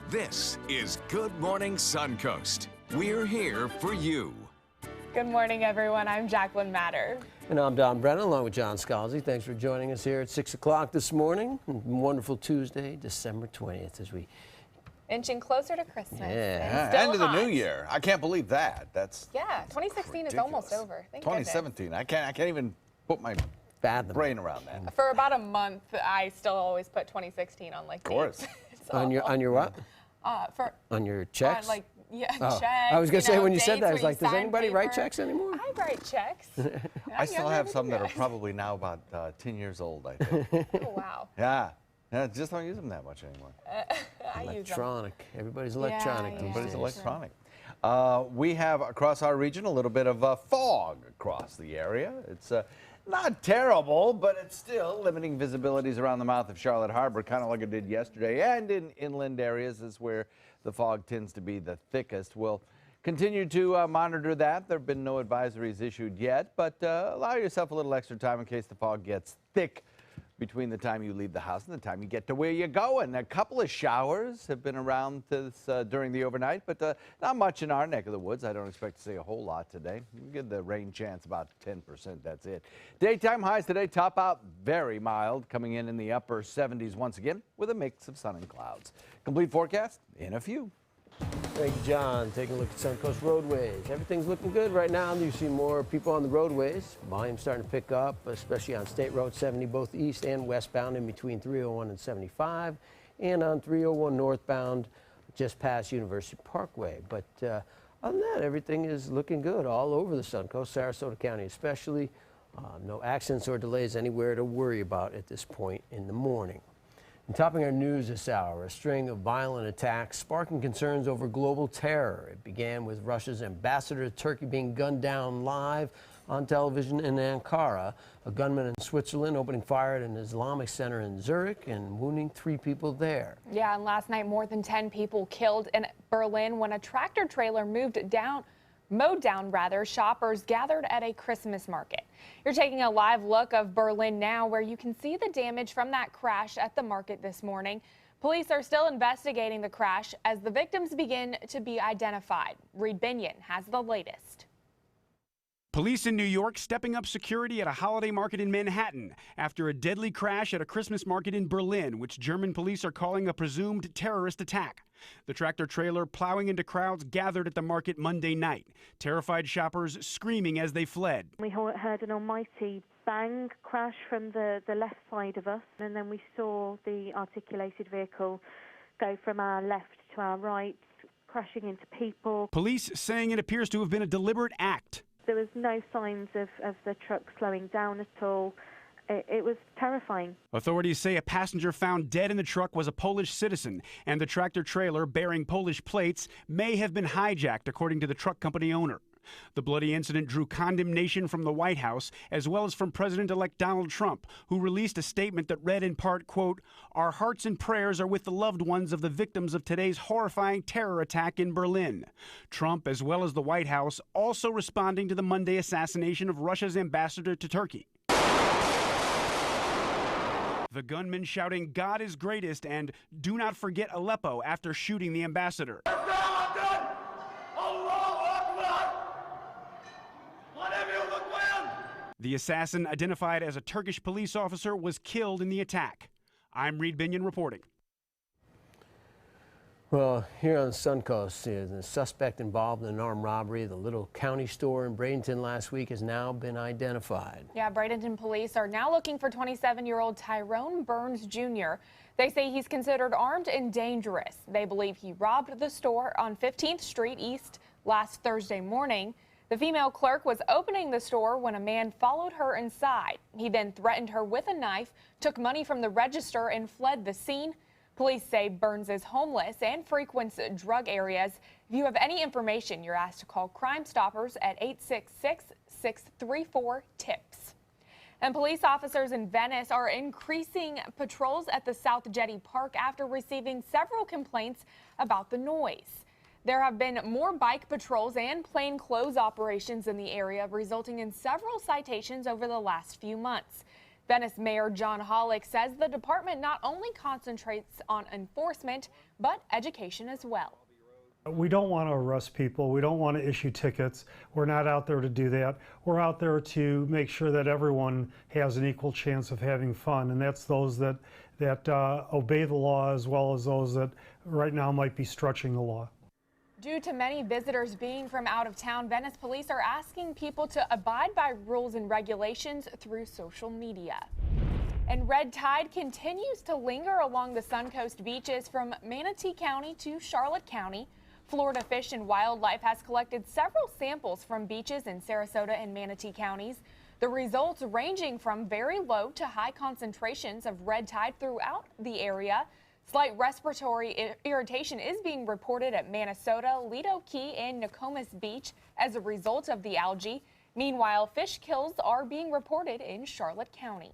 This is Good Morning Suncoast. We're here for you. Good morning, everyone. I'm Jacqueline Matter. And I'm Don Brennan, along with John Scalzi. Thanks for joining us here at 6 o'clock this morning. Wonderful Tuesday, December 20th, as we inching closer to Christmas. Yeah. End of the new year. I can't believe that. That's 2016 ridiculous. is almost over. Thank 2017. I can't even put my brain around that. goodness. For about a month, I still always put 2016 on like. Of course. on your what? On your checks? Checks. I was gonna say when you said that, I was dates where like, does sign anybody write paper. checks anymore? I write checks. I still have some that are probably now about 10 years old, I think. Oh, wow. Yeah, just don't use them that much anymore. I use them. Electronic. Everybody's electronic. yeah. these Everybody's days. electronic. We have across our region a little bit of fog across the area. It's not terrible, but it's still limiting visibilities around the mouth of Charlotte Harbor, kind of like it did yesterday, and in inland areas is where the fog tends to be the thickest. We'll continue to monitor that. There have been no advisories issued yet, but allow yourself a little extra time in case the fog gets thick between the time you leave the house and the time you get to where you're going. A couple of showers have been around during the overnight, but not much in our neck of the woods. I don't expect to see a whole lot today. We'll give the rain chance about 10%. That's it. Daytime highs today top out very mild, coming in the upper 70s once again with a mix of sun and clouds. Complete forecast in a few. Thank you, John. Taking a look at Suncoast roadways. Everything's looking good right now. You see more people on the roadways. Volume's starting to pick up, especially on State Road 70, both east and westbound in between 301 and 75, and on 301 northbound just past University Parkway. But other than that, everything is looking good all over the Suncoast, Sarasota County especially. No accidents or delays anywhere to worry about at this point in the morning. And topping our news this hour, a string of violent attacks sparking concerns over global terror. It began with Russia's ambassador to Turkey being gunned down live on television in Ankara, a gunman in Switzerland opening fire at an Islamic center in Zurich and wounding 3 people there. Yeah, and last night more than 10 people killed in Berlin when a tractor trailer mowed down shoppers gathered at a Christmas market. You're taking a live look of Berlin now, where you can see the damage from that crash at the market this morning. Police are still investigating the crash as the victims begin to be identified. Reed Binion has the latest. Police in New York stepping up security at a holiday market in Manhattan after a deadly crash at a Christmas market in Berlin, which German police are calling a presumed terrorist attack. The tractor trailer plowing into crowds gathered at the market Monday night, terrified shoppers screaming as they fled. We heard an almighty bang crash from the left side of us, and then we saw the articulated vehicle go from our left to our right, crashing into people. Police saying it appears to have been a deliberate act. There was no signs of the truck slowing down at all. It was terrifying. Authorities say a passenger found dead in the truck was a Polish citizen, and the tractor trailer bearing Polish plates may have been hijacked, according to the truck company owner. The bloody incident drew condemnation from the White House, as well as from President-elect Donald Trump, who released a statement that read in part, quote, "Our hearts and prayers are with the loved ones of the victims of today's horrifying terror attack in Berlin." Trump, as well as the White House, also responding to the Monday assassination of Russia's ambassador to Turkey. The gunman shouting, "God is greatest," and "Do not forget Aleppo," after shooting the ambassador. The assassin, identified as a Turkish police officer, was killed in the attack. I'm Reed Binion reporting. Well, here on the Suncoast, the suspect involved in an armed robbery at the Little County store in Bradenton last week has now been identified. Yeah, Bradenton police are now looking for 27-year-old Tyrone Burns Jr. They say he's considered armed and dangerous. They believe he robbed the store on 15th Street East last Thursday morning. The female clerk was opening the store when a man followed her inside. He then threatened her with a knife, took money from the register, and fled the scene. Police say Burns is homeless and frequents drug areas. If you have any information, you're asked to call Crime Stoppers at 866-634-TIPS. And police officers in Venice are increasing patrols at the South Jetty Park after receiving several complaints about the noise. There have been more bike patrols and plainclothes operations in the area, resulting in several citations over the last few months. Venice Mayor John Hollick says the department not only concentrates on enforcement, but education as well. We don't want to arrest people. We don't want to issue tickets. We're not out there to do that. We're out there to make sure that everyone has an equal chance of having fun, and that's those that obey the law as well as those that right now might be stretching the law. Due to many visitors being from out of town, Venice police are asking people to abide by rules and regulations through social media. And red tide continues to linger along the Suncoast beaches from Manatee County to Charlotte County. Florida Fish and Wildlife has collected several samples from beaches in Sarasota and Manatee counties. The results ranging from very low to high concentrations of red tide throughout the area. Slight respiratory irritation is being reported at Minnesota, Lido Key, and Nokomis Beach as a result of the algae. Meanwhile, fish kills are being reported in Charlotte County.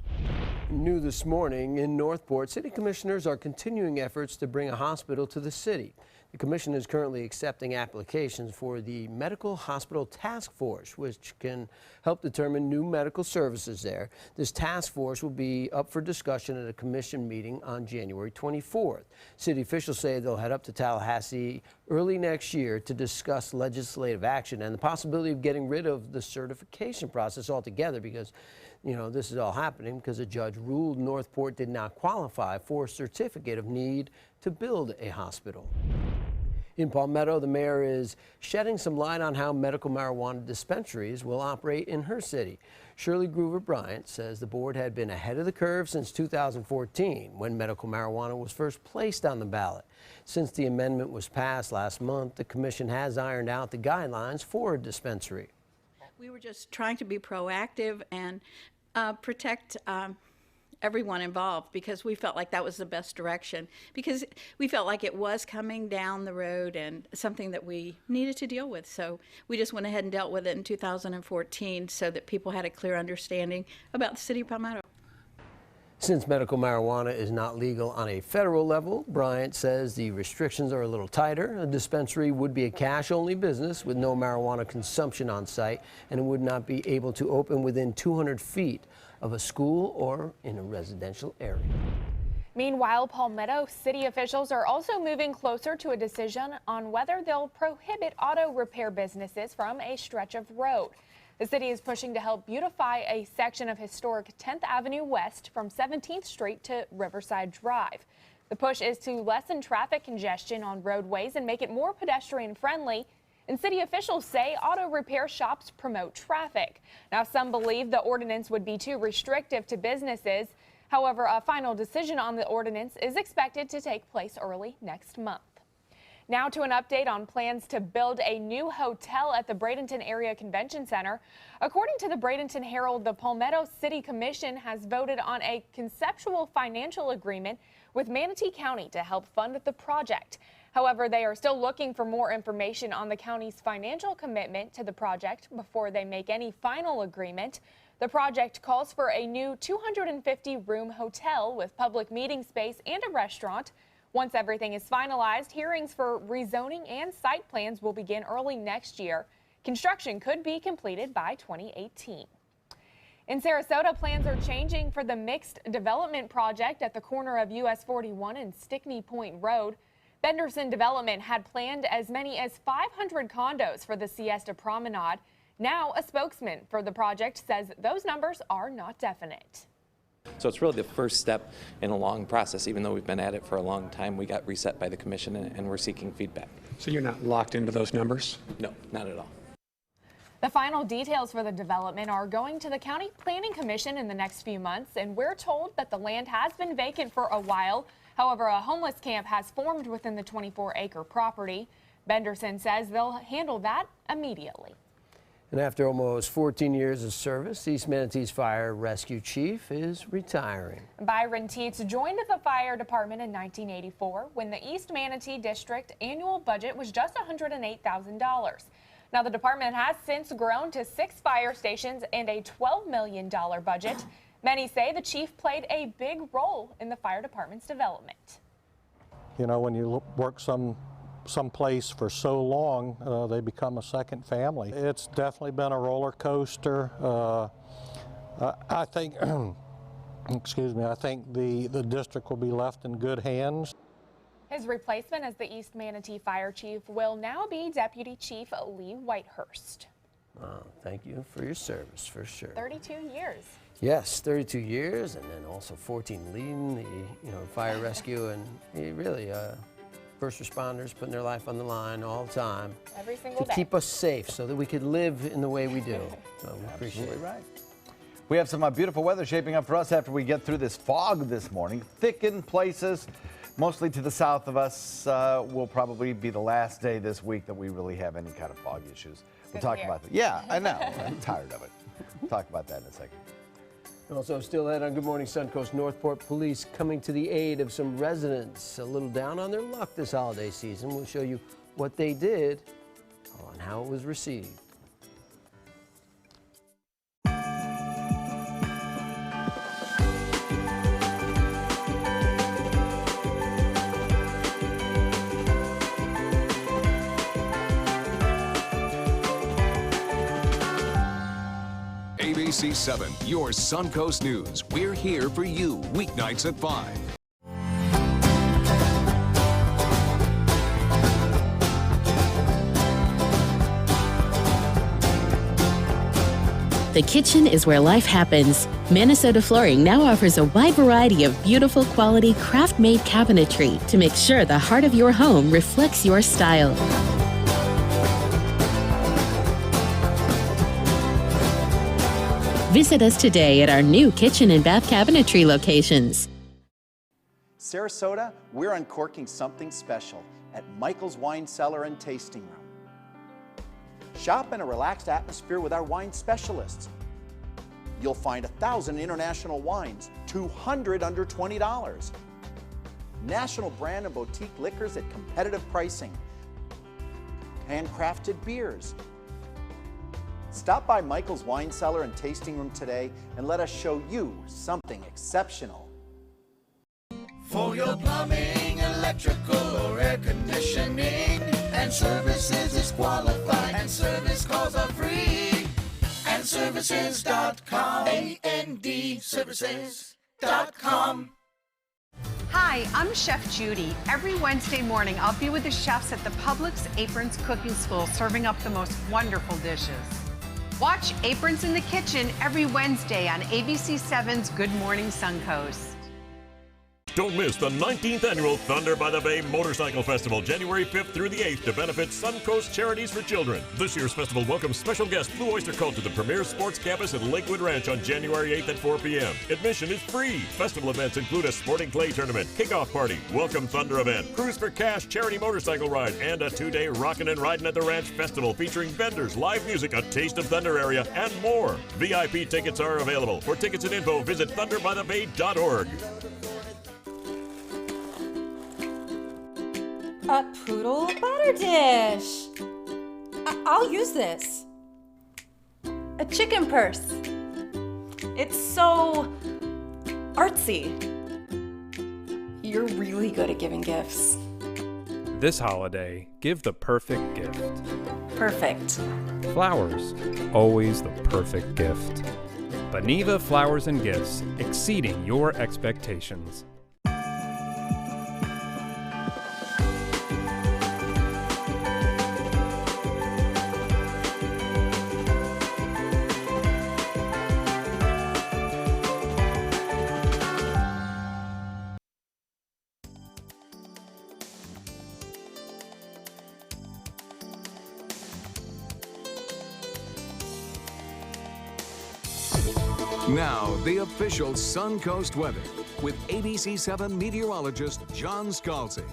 New this morning in Northport, city commissioners are continuing efforts to bring a hospital to the city. The commission is currently accepting applications for the Medical Hospital Task Force, which can help determine new medical services there. This task force will be up for discussion at a commission meeting on January 24th. City officials say they'll head up to Tallahassee early next year to discuss legislative action and the possibility of getting rid of the certification process altogether, because this is all happening because a judge ruled Northport did not qualify for a certificate of need to build a hospital. In Palmetto, the mayor is shedding some light on how medical marijuana dispensaries will operate in her city. Shirley Groover Bryant says the board had been ahead of the curve since 2014, when medical marijuana was first placed on the ballot. Since the amendment was passed last month, the commission has ironed out the guidelines for a dispensary. We were just trying to be proactive and protect everyone involved, because we felt like that was the best direction, because we felt like it was coming down the road and something that we needed to deal with. So we just went ahead and dealt with it in 2014 so that people had a clear understanding about the city of Palmetto. Since medical marijuana is not legal on a federal level, Bryant says the restrictions are a little tighter. A dispensary would be a cash-only business with no marijuana consumption on site, and it would not be able to open within 200 feet of a school or in a residential area. Meanwhile, Palmetto city officials are also moving closer to a decision on whether they'll prohibit auto repair businesses from a stretch of road. The city is pushing to help beautify a section of historic 10th Avenue West from 17th Street to Riverside Drive. The push is to lessen traffic congestion on roadways and make it more pedestrian friendly. And city officials say auto repair shops promote traffic. Now, some believe the ordinance would be too restrictive to businesses. However, a final decision on the ordinance is expected to take place early next month. Now to an update on plans to build a new hotel at the Bradenton Area Convention Center. According to the Bradenton Herald, the Palmetto City Commission has voted on a conceptual financial agreement with Manatee County to help fund the project. However, they are still looking for more information on the county's financial commitment to the project before they make any final agreement. The project calls for a new 250-room hotel with public meeting space and a restaurant. Once everything is finalized, hearings for rezoning and site plans will begin early next year. Construction could be completed by 2018. In Sarasota, plans are changing for the mixed development project at the corner of US 41 and Stickney Point Road. Benderson Development had planned as many as 500 condos for the Siesta Promenade. Now, a spokesman for the project says those numbers are not definite. So it's really the first step in a long process. Even though we've been at it for a long time, we got reset by the commission and we're seeking feedback. So you're not locked into those numbers? No, not at all. The final details for the development are going to the County Planning Commission in the next few months, and we're told that the land has been vacant for a while. However, a homeless camp has formed within the 24-acre property. Benderson says they'll handle that immediately. And after almost 14 years of service, East Manatee's fire rescue chief is retiring. Byron Teets joined the fire department in 1984 when the East Manatee District annual budget was just $108,000. Now, the department has since grown to 6 fire stations and a $12 million budget. Many say the chief played a big role in the fire department's development. You know, when you work someplace for so long, they become a second family. It's definitely been a roller coaster. I think excuse me, I think the district will be left in good hands. His replacement as the East Manatee Fire Chief will now be Deputy Chief Lee Whitehurst. Thank you for your service, for sure. 32 years. Yes, 32 years, and then also 14 leading the fire rescue, and really first responders putting their life on the line all the time. Every single day. To keep us safe so that we could live in the way we do. So we appreciate it. Right. We have some beautiful weather shaping up for us after we get through this fog this morning. Thick in places, mostly to the south of us. Will probably be the last day this week that we really have any kind of fog issues. We'll talk about that. Yeah, I know. I'm tired of it. We'll talk about that in a second. Also, still ahead on Good Morning Suncoast, Northport Police coming to the aid of some residents a little down on their luck this holiday season. We'll show you what they did and how it was received. ABC 7, your Suncoast News. We're here for you weeknights at 5. The kitchen is where life happens. Minnesota Flooring now offers a wide variety of beautiful quality craft-made cabinetry to make sure the heart of your home reflects your style. Visit us today at our new kitchen and bath cabinetry locations. Sarasota, we're uncorking something special at Michael's Wine Cellar and Tasting Room. Shop in a relaxed atmosphere with our wine specialists. You'll find 1,000 international wines, 200 under $20. National brand and boutique liquors at competitive pricing. Handcrafted beers. Stop by Michael's Wine Cellar and Tasting Room today and let us show you something exceptional. For your plumbing, electrical, or air conditioning, and services is qualified, and service calls are free. AndServices.com. AndServices.com. Hi, I'm Chef Judy. Every Wednesday morning, I'll be with the chefs at the Publix Aprons Cooking School serving up the most wonderful dishes. Watch Aprons in the Kitchen every Wednesday on ABC7's Good Morning Suncoast. Don't miss the 19th annual Thunder by the Bay Motorcycle Festival, January 5th through the 8th, to benefit Suncoast Charities for Children. This year's festival welcomes special guest Blue Oyster Cult to the premier sports campus at Lakewood Ranch on January 8th at 4 p.m. Admission is free. Festival events include a sporting clay tournament, kickoff party, welcome Thunder event, Cruise for Cash charity motorcycle ride, and a 2-day Rockin' and Riding at the Ranch festival featuring vendors, live music, a Taste of Thunder area, and more. VIP tickets are available. For tickets and info, visit thunderbythebay.org. A poodle butter dish. I'll use this. A chicken purse. It's so artsy. You're really good at giving gifts. This holiday, give the perfect gift. Perfect. Flowers, always the perfect gift. Beneva Flowers and Gifts, exceeding your expectations. Now, the official Suncoast weather with ABC 7 meteorologist John Scalzi.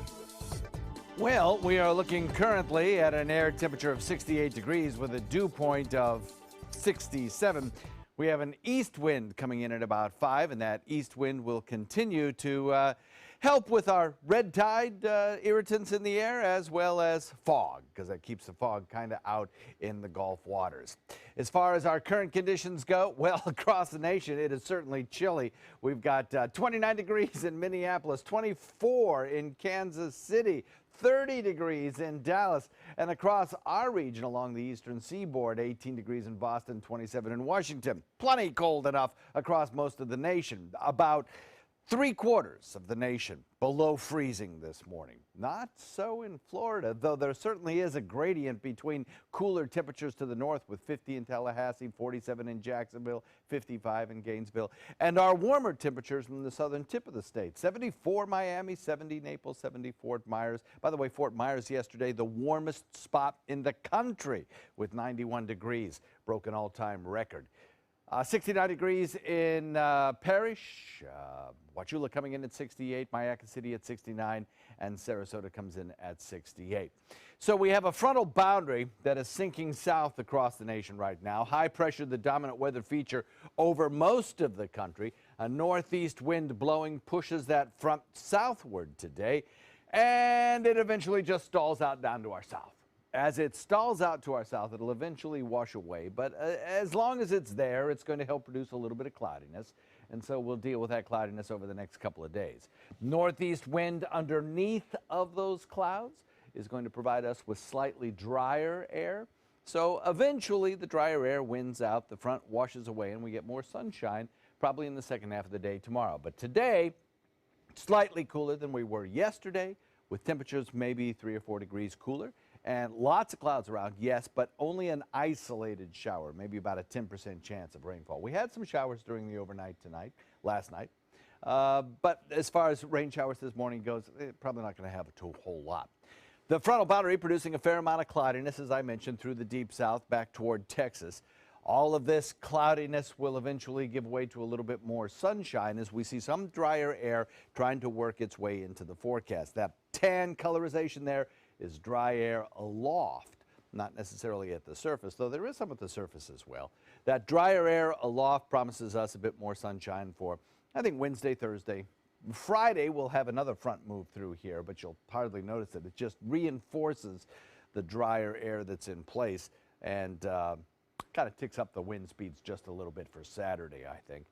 Well, we are looking currently at an air temperature of 68 degrees with a dew point of 67. We have an east wind coming in at about 5, and that east wind will continue to help with our red tide irritants in the air, as well as fog, because that keeps the fog kind of out in the Gulf waters. As far as our current conditions go, well, across the nation, it is certainly chilly. We've got 29 degrees in Minneapolis, 24 in Kansas City, 30 degrees in Dallas. And across our region along the eastern seaboard, 18 degrees in Boston, 27 in Washington. Plenty cold enough across most of the nation. About 3/4 of the nation below freezing this morning. Not so in Florida, though there certainly is a gradient between cooler temperatures to the north with 50 in Tallahassee, 47 in Jacksonville, 55 in Gainesville, and our warmer temperatures from the southern tip of the state. 74 Miami, 70 Naples, 70 Fort Myers. By the way, Fort Myers yesterday, the warmest spot in the country with 91 degrees, broke an all-time record. 69 degrees in Parrish, Wauchula coming in at 68, Mayaca City at 69, and Sarasota comes in at 68. So we have a frontal boundary that is sinking south across the nation right now. High pressure, the dominant weather feature over most of the country. A northeast wind blowing pushes that front southward today, and it eventually just stalls out down to our south. As it stalls out to our south, it'll eventually wash away, but as long as it's there, it's going to help produce a little bit of cloudiness, and so we'll deal with that cloudiness over the next couple of days. Northeast wind underneath of those clouds is going to provide us with slightly drier air, so eventually the drier air wins out, the front washes away, and we get more sunshine probably in the second half of the day tomorrow. But today, slightly cooler than we were yesterday, with temperatures maybe 3 or 4 degrees cooler. And lots of clouds around, yes, but only an isolated shower, maybe about a 10% chance of rainfall. We had some showers during the overnight last night. But as far as rain showers this morning goes, probably not going to have a whole lot. The frontal boundary producing a fair amount of cloudiness, as I mentioned, through the deep south back toward Texas. All of this cloudiness will eventually give way to a little bit more sunshine as we see some drier air trying to work its way into the forecast. That tan colorization there is dry air aloft, not necessarily at the surface, though there is some at the surface as well. That drier air aloft promises us a bit more sunshine for, I think, Wednesday, Thursday. Friday, we'll have another front move through here, but you'll hardly notice it. It just reinforces the drier air that's in place and kind of ticks up the wind speeds just a little bit for Saturday, I think.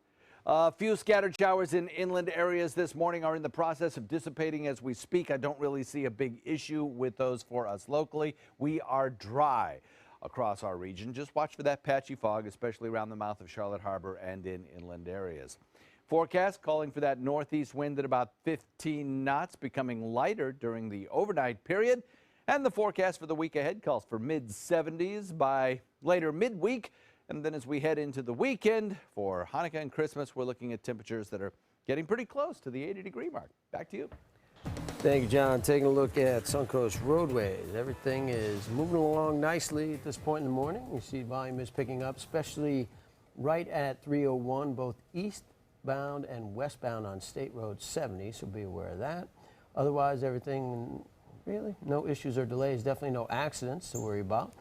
A few scattered showers in inland areas this morning are in the process of dissipating as we speak. I don't really see a big issue with those for us locally. We are dry across our region. Just watch for that patchy fog, especially around the mouth of Charlotte Harbor and in inland areas. Forecast calling for that northeast wind at about 15 knots, becoming lighter during the overnight period. And the forecast for the week ahead calls for mid-70s by later midweek. And then as we head into the weekend for Hanukkah and Christmas, we're looking at temperatures that are getting pretty close to the 80-degree mark. Back to you. Thank you, John. Taking a look at Suncoast roadways. Everything is moving along nicely at this point in the morning. You see volume is picking up, especially right at 301, both eastbound and westbound on State Road 70, so be aware of that. Otherwise, everything, really, no issues or delays, definitely no accidents to worry about.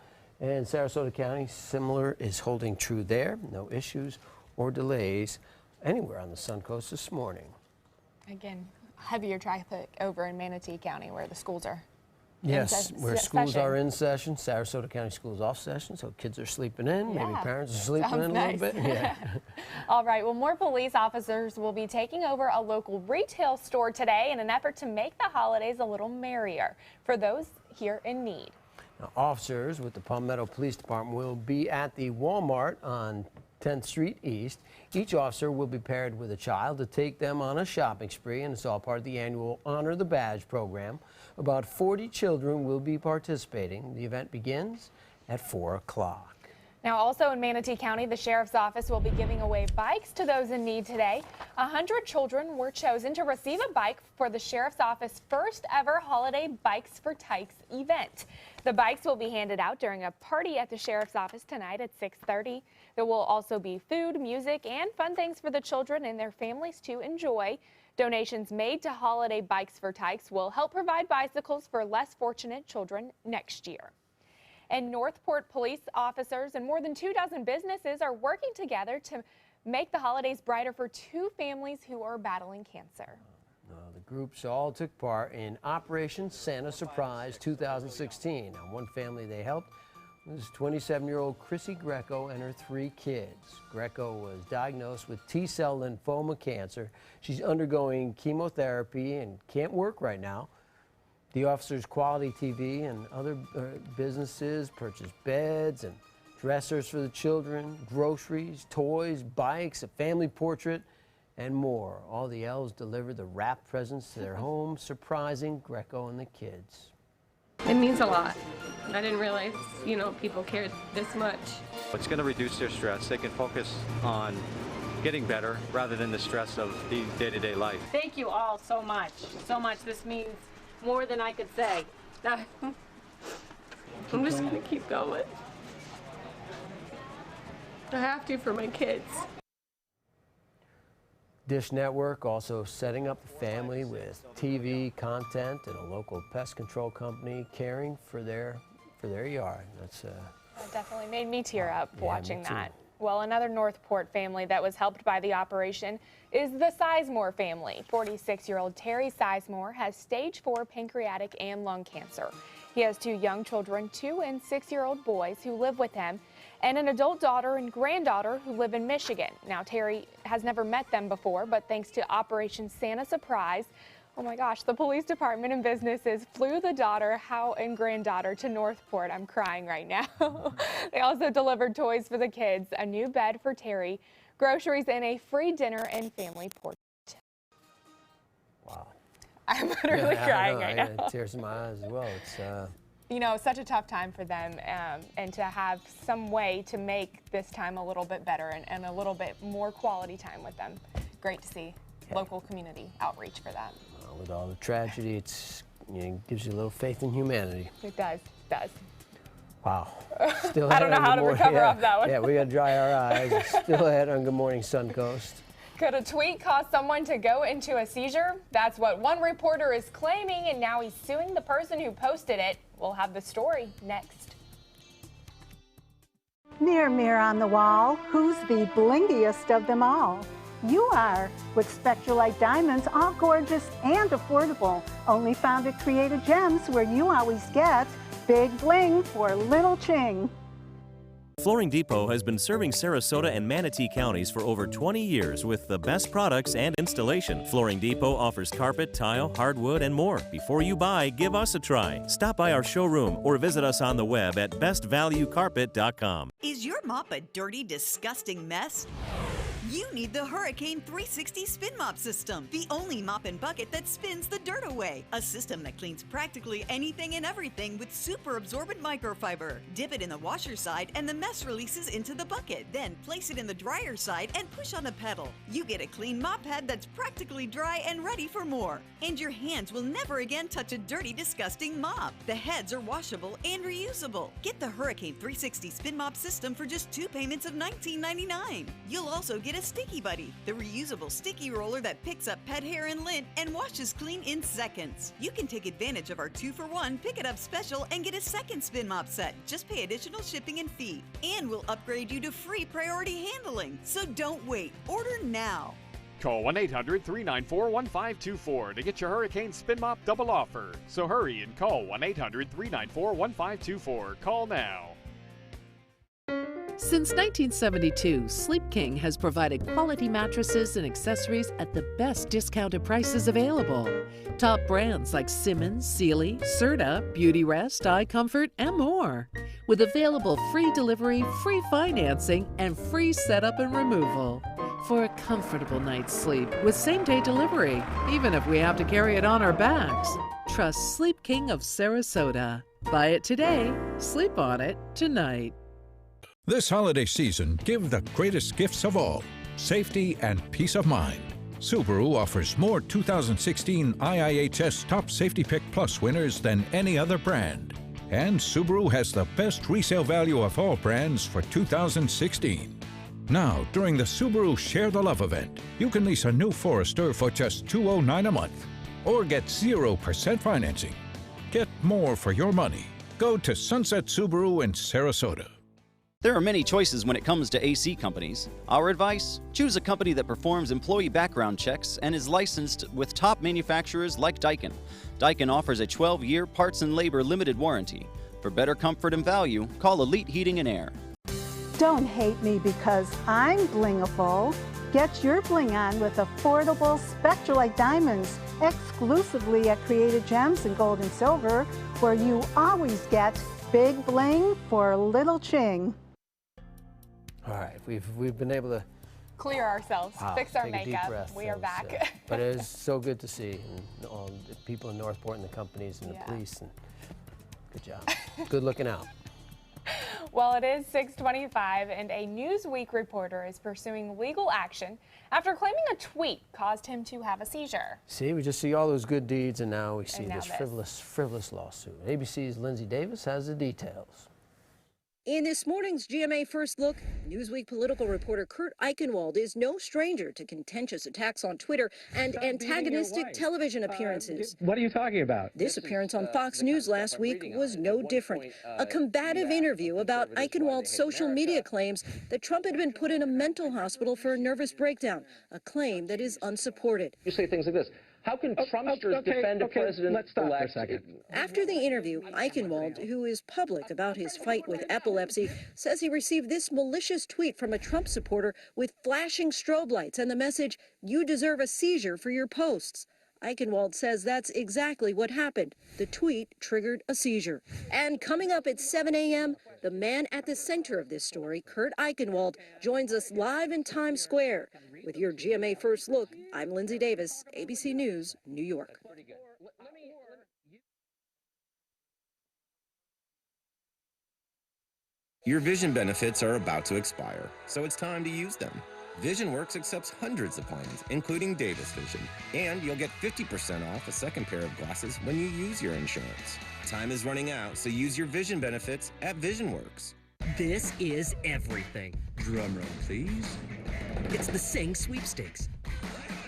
And Sarasota County, similar, is holding true there. No issues or delays anywhere on the Suncoast this morning. Again, heavier traffic over in Manatee County where the schools are Yes, where schools are in session. Sarasota County Schools off session, so kids are sleeping in. Yeah. Maybe parents are sleeping in a Nice. little bit. Yeah. All right, well, more police officers will be taking over a local retail store today in an effort to make the holidays a little merrier for those here in need. Now, officers with the Palmetto Police Department will be at the Walmart on 10th Street East. Each officer will be paired with a child to take them on a shopping spree, and it's all part of the annual Honor the Badge program. About 40 children will be participating. The event begins at 4 o'clock. Now, also in Manatee County, the Sheriff's Office will be giving away bikes to those in need today. 100 children were chosen to receive a bike for the Sheriff's Office first ever Holiday Bikes for Tykes event. The bikes will be handed out during a party at the Sheriff's Office tonight at 6:30. There will also be food, music, and fun things for the children and their families to enjoy. Donations made to Holiday Bikes for Tykes will help provide bicycles for less fortunate children next year. And Northport police officers and more than 24 businesses are working together to make the holidays brighter for 2 families who are battling cancer. The groups all took part in Operation Santa Surprise 2016. Now, one family they helped was 27-year-old Chrissy Greco and her 3 kids. Greco was diagnosed with T-cell lymphoma cancer. She's undergoing chemotherapy and can't work right now. The officers' Quality TV and other businesses purchased beds and dressers for the children, groceries, toys, bikes, a family portrait, and more. All the elves delivered the wrapped presents to their home, surprising Greco and the kids. It means a lot. I didn't realize, people cared this much. It's going to reduce their stress. They can focus on getting better rather than the stress of the day-to-day life. Thank you all so much. So much. This means more than I could say. I'm just going to keep going. I have to for my kids. Dish Network also setting up the family with TV content and a local pest control company caring for their yard. That definitely made me tear up watching me too. that. Well, another Northport family that was helped by the operation is the Sizemore family. 46-year-old Terry Sizemore has stage 4 pancreatic and lung cancer. He has 2 young children, 2 and 6-year-old boys who live with him, and an adult daughter and granddaughter who live in Michigan. Now, Terry has never met them before, but thanks to Operation Santa Surprise, oh my gosh, the police department and businesses flew the daughter and granddaughter to Northport. I'm crying right now. They also delivered toys for the kids, a new bed for Terry, groceries, and a free dinner and family portrait. Wow. I'm literally crying right now. I got tears in my eyes as well. It's such a tough time for them, and to have some way to make this time a little bit better and a little bit more quality time with them. Great to see local community outreach for that. With all the tragedy, it gives you a little faith in humanity. It does. Wow. Still I don't know how to recover off that one. Yeah, we got to dry our eyes. Still ahead on Good Morning Suncoast. Could a tweet cause someone to go into a seizure? That's what one reporter is claiming, and now he's suing the person who posted it. We'll have the story next. Mirror, mirror on the wall, who's the blingiest of them all? You are, with Spectralite diamonds, all gorgeous and affordable. Only found at Creative Gems, where you always get big bling for little ching. Flooring Depot has been serving Sarasota and Manatee counties for over 20 years with the best products and installation. Flooring Depot offers carpet, tile, hardwood, and more. Before you buy, give us a try. Stop by our showroom or visit us on the web at bestvaluecarpet.com. Is your mop a dirty, disgusting mess? You need the Hurricane 360 Spin Mop System, the only mop and bucket that spins the dirt away. A system that cleans practically anything and everything with super absorbent microfiber. Dip it in the washer side and the mess releases into the bucket. Then place it in the dryer side and push on the pedal. You get a clean mop head that's practically dry and ready for more. And your hands will never again touch a dirty, disgusting mop. The heads are washable and reusable. Get the Hurricane 360 Spin Mop System for just 2 payments of $19.99. You'll also get a Sticky Buddy, the reusable sticky roller that picks up pet hair and lint and washes clean in seconds. You can take advantage of our 2-for-1 Pick It Up special and get a second spin mop set. Just pay additional shipping and fee. And we'll upgrade you to free priority handling. So don't wait. Order now. Call 1-800-394-1524 to get your Hurricane Spin Mop double offer. So hurry and call 1-800-394-1524. Call now. Since 1972, Sleep King has provided quality mattresses and accessories at the best discounted prices available. Top brands like Simmons, Sealy, Serta, Beautyrest, iComfort, and more. With available free delivery, free financing, and free setup and removal. For a comfortable night's sleep with same-day delivery, even if we have to carry it on our backs. Trust Sleep King of Sarasota. Buy it today, sleep on it tonight. This holiday season, give the greatest gifts of all, safety and peace of mind. Subaru offers more 2016 IIHS Top Safety Pick Plus winners than any other brand. And Subaru has the best resale value of all brands for 2016. Now, during the Subaru Share the Love event, you can lease a new Forester for just $209 a month or get 0% financing. Get more for your money. Go to Sunset Subaru in Sarasota. There are many choices when it comes to AC companies. Our advice? Choose a company that performs employee background checks and is licensed with top manufacturers like Daikin. Daikin offers a 12-year parts and labor limited warranty. For better comfort and value, call Elite Heating and Air. Don't hate me because I'm blingiful. Get your bling on with affordable Spectralite diamonds exclusively at Created Gems in gold and silver, where you always get big bling for little ching. All right, we've been able to clear ourselves, fix our take a deep makeup. breath. We are That was, back. but it is so good to see and all the people in Northport and the companies and the police. And good job. Good looking out. Well, it is 6:25, and a Newsweek reporter is pursuing legal action after claiming a tweet caused him to have a seizure. See, we just see all those good deeds, and now we see now this frivolous lawsuit. ABC's Lindsay Davis has the details. In this morning's GMA First Look, Newsweek political reporter Kurt Eichenwald is no stranger to contentious attacks on Twitter and antagonistic television appearances. What are you talking about? This appearance on Fox News last week was no different. A combative interview about Eichenwald's social media claims that Trump had been put in a mental hospital for a nervous breakdown, a claim that is unsupported. You say things like this. How can Trumpsters defend a president? Let's stop for a second. After the interview, Eichenwald, who is public about his fight with epilepsy, says he received this malicious tweet from a Trump supporter with flashing strobe lights and the message, "You deserve a seizure for your posts." Eichenwald says that's exactly what happened. The tweet triggered a seizure. And coming up at 7 a.m., the man at the center of this story, Kurt Eichenwald, joins us live in Times Square. With your GMA First Look, I'm Lindsay Davis, ABC News, New York. Your vision benefits are about to expire, so it's time to use them. VisionWorks accepts hundreds of plans, including Davis Vision, and you'll get 50% off a second pair of glasses when you use your insurance. Time is running out, so use your vision benefits at VisionWorks. This is everything. Drumroll, please. It's the Sing Sweepstakes.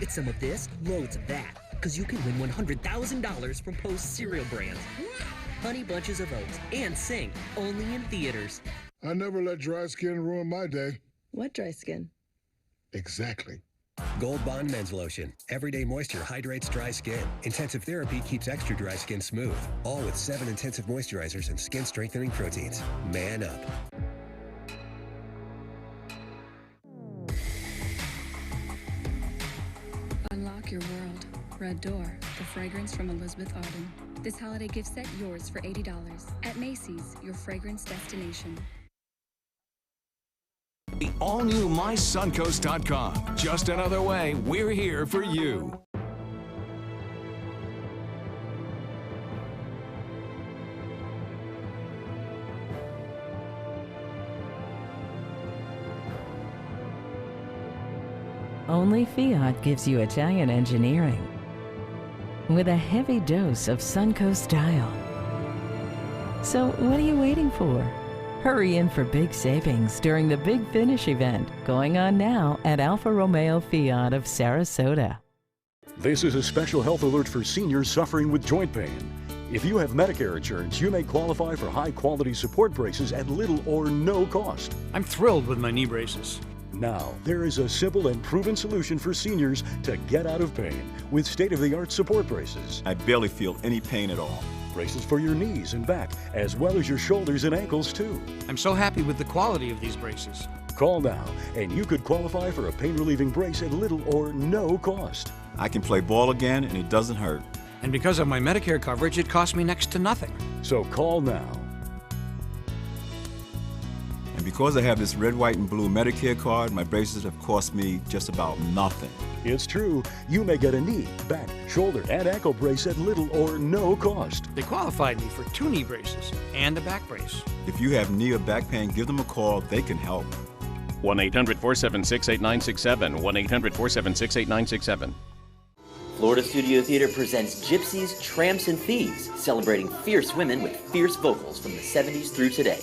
It's some of this, loads of that, because you can win $100,000 from Post cereal brands. Honey Bunches of Oats and Sing, only in theaters. I never let dry skin ruin my day. What dry skin? Exactly. Gold Bond Men's Lotion. Everyday moisture hydrates dry skin. Intensive therapy keeps extra dry skin smooth. All with 7 intensive moisturizers and skin strengthening proteins. Man up. Unlock your world. Red Door, the fragrance from Elizabeth Arden. This holiday gift set yours for $80 at Macy's, your fragrance destination. The all-new MySuncoast.com. Just another way we're here for you. Only Fiat gives you Italian engineering with a heavy dose of Suncoast style. So what are you waiting for? Hurry in for big savings during the Big Finish event going on now at Alfa Romeo Fiat of Sarasota. This is a special health alert for seniors suffering with joint pain. If you have Medicare insurance, you may qualify for high-quality support braces at little or no cost. I'm thrilled with my knee braces. Now, there is a simple and proven solution for seniors to get out of pain with state-of-the-art support braces. I barely feel any pain at all. Braces for your knees and back, as well as your shoulders and ankles, too. I'm so happy with the quality of these braces. Call now, and you could qualify for a pain-relieving brace at little or no cost. I can play ball again, and it doesn't hurt. And because of my Medicare coverage, it costs me next to nothing. So call now. And because I have this red, white, and blue Medicare card, my braces have cost me just about nothing. It's true. You may get a knee, back, shoulder, and ankle brace at little or no cost. They qualified me for 2 knee braces and a back brace. If you have knee or back pain, give them a call. They can help. 1-800-476-8967. 1-800-476-8967. Florida Studio Theater presents Gypsies, Tramps, and Thieves, celebrating fierce women with fierce vocals from the 70s through today.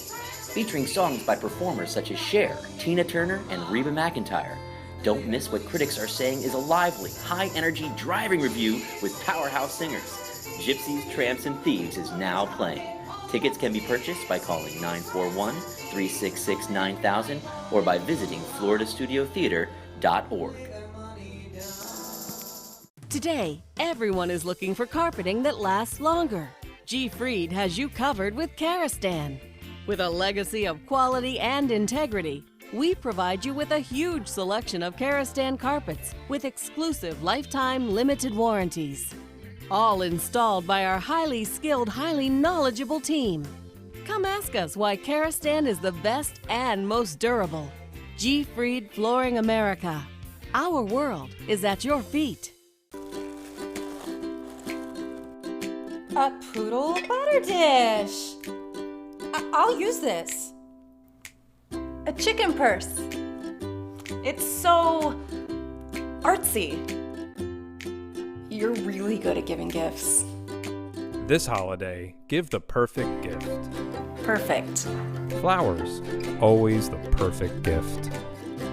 Featuring songs by performers such as Cher, Tina Turner, and Reba McEntire. Don't miss what critics are saying is a lively, high-energy driving review with powerhouse singers. Gypsies, Tramps, and Thieves is now playing. Tickets can be purchased by calling 941-366-9000 or by visiting floridastudiotheater.org. Today, everyone is looking for carpeting that lasts longer. G. Fried has you covered with Karastan. With a legacy of quality and integrity, we provide you with a huge selection of Karastan carpets with exclusive lifetime limited warranties. All installed by our highly skilled, highly knowledgeable team. Come ask us why Karastan is the best and most durable. G. Fried Flooring America. Our world is at your feet. A poodle butter dish. I'll use this. A chicken purse. It's so artsy. You're really good at giving gifts. This holiday, give the perfect gift. Perfect. Flowers, always the perfect gift.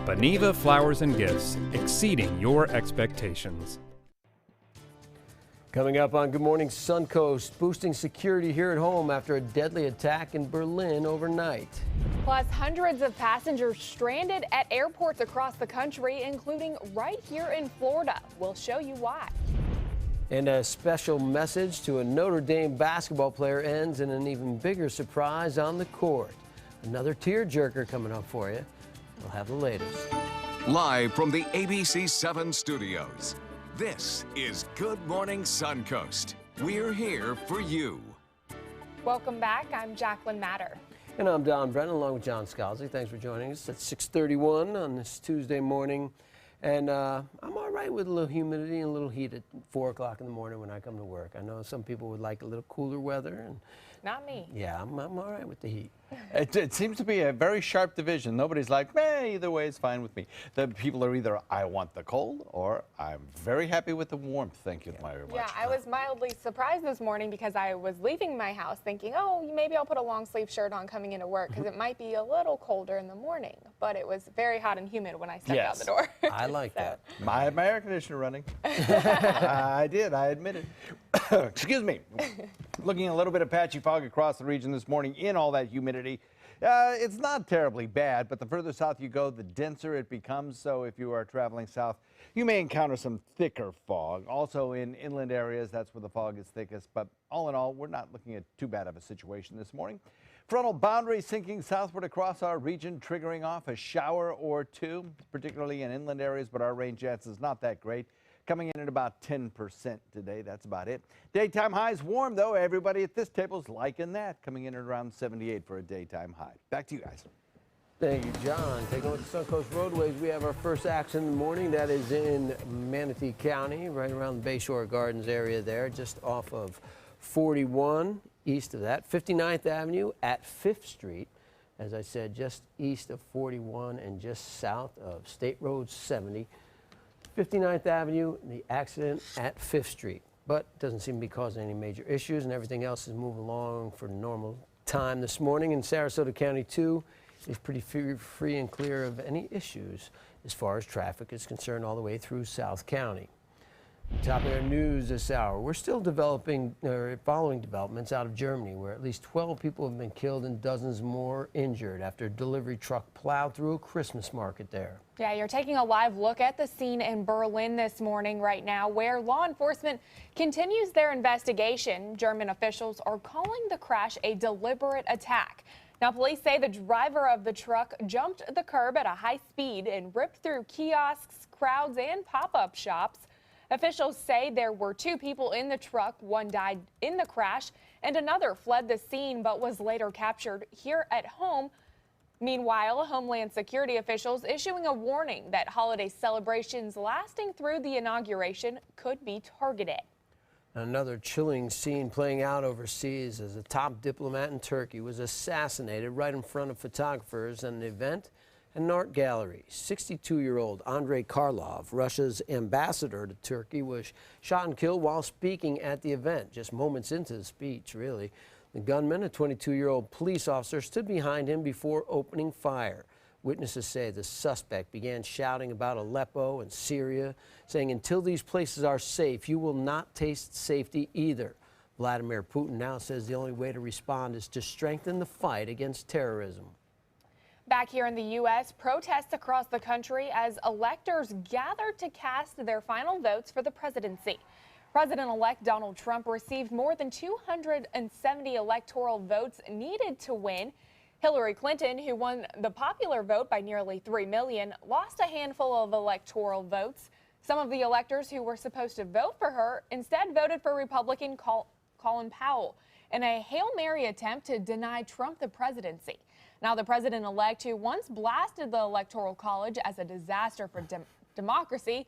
Beniva Flowers and Gifts, exceeding your expectations. Coming up on Good Morning Suncoast, boosting security here at home after a deadly attack in Berlin overnight. Plus, hundreds of passengers stranded at airports across the country, including right here in Florida. We'll show you why. And a special message to a Notre Dame basketball player ends in an even bigger surprise on the court. Another tearjerker coming up for you. We'll have the latest. Live from the ABC 7 studios, this is Good Morning Suncoast. We're here for you. Welcome back. I'm Jacqueline Matter. And I'm Don Brennan along with John Scalzi. Thanks for joining us at 6:31 on this Tuesday morning. And I'm all right with a little humidity and a little heat at 4 o'clock in the morning when I come to work. I know some people would like a little cooler weather. And not me. Yeah, I'm all right with the heat. It seems to be a very sharp division. Nobody's like, either way is fine with me. The people are either, I want the cold, or I'm very happy with the warmth. Thank you very much. Yeah, I was mildly surprised this morning because I was leaving my house thinking, oh, maybe I'll put a long sleeve shirt on coming into work because it might be a little colder in the morning. But it was very hot and humid when I stepped out the door. I like that. I had my air conditioner running. I did, I admit it. Excuse me. Looking at a little bit of patchy fog across the region this morning in all that humidity. It's not terribly bad, but the further south you go, the denser it becomes. So if you are traveling south, you may encounter some thicker fog. Also in inland areas, that's where the fog is thickest. But all in all, we're not looking at too bad of a situation this morning. Frontal boundary sinking southward across our region, triggering off a shower or two, particularly in inland areas, but our rain chance is not that great. Coming in at about 10% today. That's about it. Daytime highs warm, though. Everybody at this table is liking that. Coming in at around 78 for a daytime high. Back to you guys. Thank you, John. Taking a look at Suncoast roadways, we have our first accident in the morning. That is in Manatee County, right around the Bayshore Gardens area there, just off of 41, east of that. 59th Avenue at 5th Street. As I said, just east of 41 and just south of State Road 70. 59th Avenue, the accident at 5th Street, but doesn't seem to be causing any major issues, and everything else is moving along for normal time this morning. In Sarasota County, too, is pretty free and clear of any issues as far as traffic is concerned all the way through South County. Top of our news this hour, we're still following developments out of Germany, where at least 12 people have been killed and dozens more injured after a delivery truck plowed through a Christmas market there. Yeah, you're taking a live look at the scene in Berlin this morning right now, where law enforcement continues their investigation. German officials are calling the crash a deliberate attack. Now, police say the driver of the truck jumped the curb at a high speed and ripped through kiosks, crowds, and pop-up shops. Officials say there were 2 people in the truck. One died in the crash and another fled the scene but was later captured here at home. Meanwhile, Homeland Security officials issuing a warning that holiday celebrations lasting through the inauguration could be targeted. Another chilling scene playing out overseas as a top diplomat in Turkey was assassinated right in front of photographers at an event at an art gallery. 62-year-old Andrei Karlov, Russia's ambassador to Turkey, was shot and killed while speaking at the event, just moments into the speech, really. The gunman, a 22-year-old police officer, stood behind him before opening fire. Witnesses say the suspect began shouting about Aleppo and Syria, saying, "Until these places are safe, you will not taste safety either." Vladimir Putin now says the only way to respond is to strengthen the fight against terrorism. Back here in the U.S., protests across the country as electors gathered to cast their final votes for the presidency. President-elect Donald Trump received more than 270 electoral votes needed to win. Hillary Clinton, who won the popular vote by nearly 3 million, lost a handful of electoral votes. Some of the electors who were supposed to vote for her instead voted for Republican Colin Powell in a Hail Mary attempt to deny Trump the presidency. Now, the president-elect, who once blasted the Electoral College as a disaster for democracy,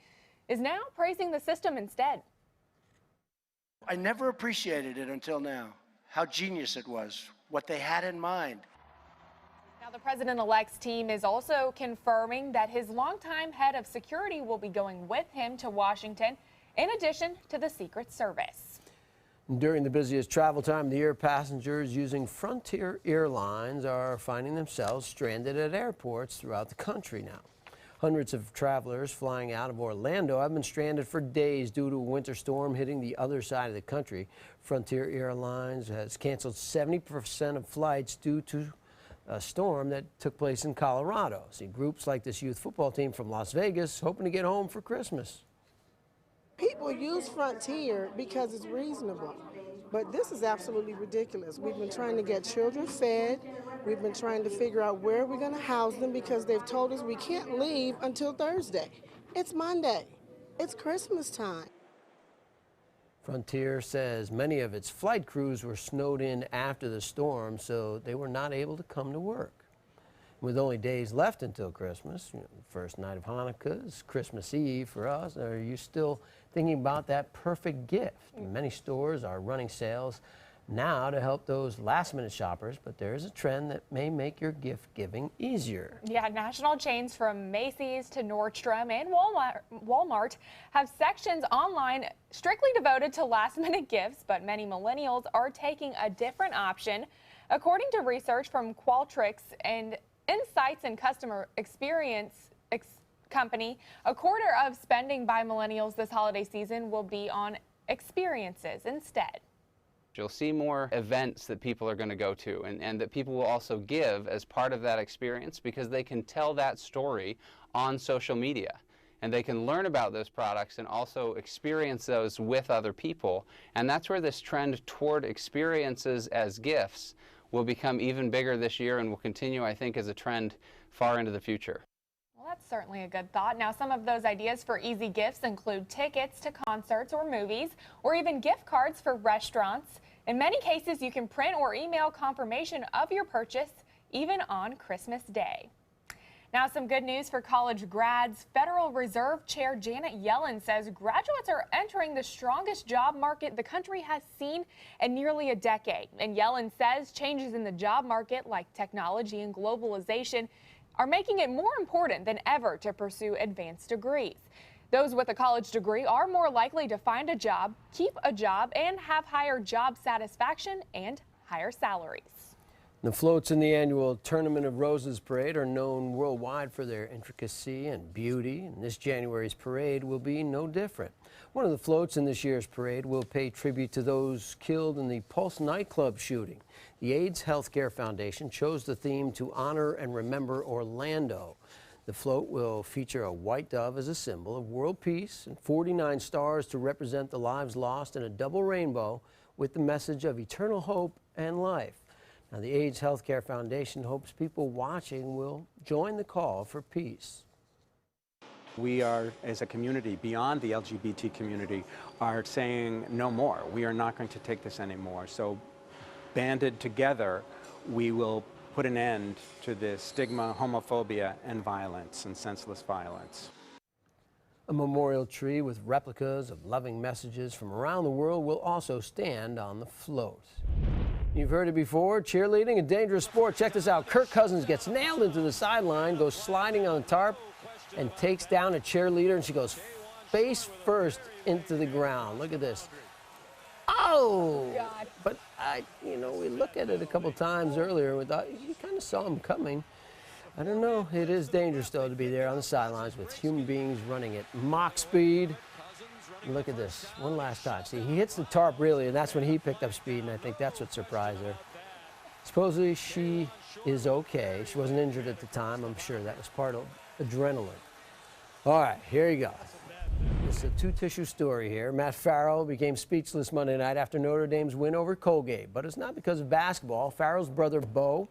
is now praising the system instead. I never appreciated it until now, how genius it was, what they had in mind. Now, the president-elect's team is also confirming that his longtime head of security will be going with him to Washington, in addition to the Secret Service. During the busiest travel time of the year, passengers using Frontier Airlines are finding themselves stranded at airports throughout the country now. Hundreds of travelers flying out of Orlando have been stranded for days due to a winter storm hitting the other side of the country. Frontier Airlines has canceled 70% of flights due to a storm that took place in Colorado. See, groups like this youth football team from Las Vegas hoping to get home for Christmas. People use Frontier because it's reasonable, but this is absolutely ridiculous. We've been trying to get children fed. We've been trying to figure out where we're going to house them because they've told us we can't leave until Thursday. It's Monday. It's Christmas time. Frontier says many of its flight crews were snowed in after the storm, so they were not able to come to work. With only days left until Christmas, the first night of Hanukkah is Christmas Eve for us. Are you still thinking about that perfect gift? Many stores are running sales now to help those last-minute shoppers, but there is a trend that may make your gift giving easier. Yeah, national chains from Macy's to Nordstrom and Walmart have sections online strictly devoted to last-minute gifts, but many millennials are taking a different option. According to research from Qualtrics and Insights and Customer Experience Company, a quarter of spending by millennials this holiday season will be on experiences instead. You'll see more events that people are going to go to and that people will also give as part of that experience because they can tell that story on social media. And they can learn about those products and also experience those with other people. And that's where this trend toward experiences as gifts will become even bigger this year and will continue, I think, as a trend far into the future. Well, that's certainly a good thought. Now, some of those ideas for easy gifts include tickets to concerts or movies, or even gift cards for restaurants. In many cases, you can print or email confirmation of your purchase, even on Christmas Day. Now, some good news for college grads. Federal Reserve Chair Janet Yellen says graduates are entering the strongest job market the country has seen in nearly a decade. And Yellen says changes in the job market, like technology and globalization, are making it more important than ever to pursue advanced degrees. Those with a college degree are more likely to find a job, keep a job, and have higher job satisfaction and higher salaries. The floats in the annual Tournament of Roses parade are known worldwide for their intricacy and beauty, and this January's parade will be no different. One of the floats in this year's parade will pay tribute to those killed in the Pulse nightclub shooting. The AIDS Healthcare Foundation chose the theme to honor and remember Orlando. The float will feature a white dove as a symbol of world peace and 49 stars to represent the lives lost in a double rainbow with the message of eternal hope and life. Now, the AIDS Healthcare Foundation hopes people watching will join the call for peace. We are, as a community, beyond the LGBT community, are saying no more. We are not going to take this anymore. So, banded together, we will put an end to this stigma, homophobia, and violence, and senseless violence. A memorial tree with replicas of loving messages from around the world will also stand on the float. You've heard it before, cheerleading, a dangerous sport. Check this out. Kirk Cousins gets nailed into the sideline, goes sliding on the tarp, and takes down a cheerleader, and she goes face first into the ground. Look at this. Oh! God. But we looked at it a couple times earlier. We thought you kind of saw him coming. I don't know. It is dangerous, though, to be there on the sidelines with human beings running at Mach speed. Look at this. One last time. See, he hits the tarp, really, and that's when he picked up speed, and I think that's what surprised her. Supposedly, she is okay. She wasn't injured at the time. I'm sure that was part of adrenaline. All right, here you go. It's a two-tissue story here. Matt Farrell became speechless Monday night after Notre Dame's win over Colgate, but it's not because of basketball. Farrell's brother, Bo,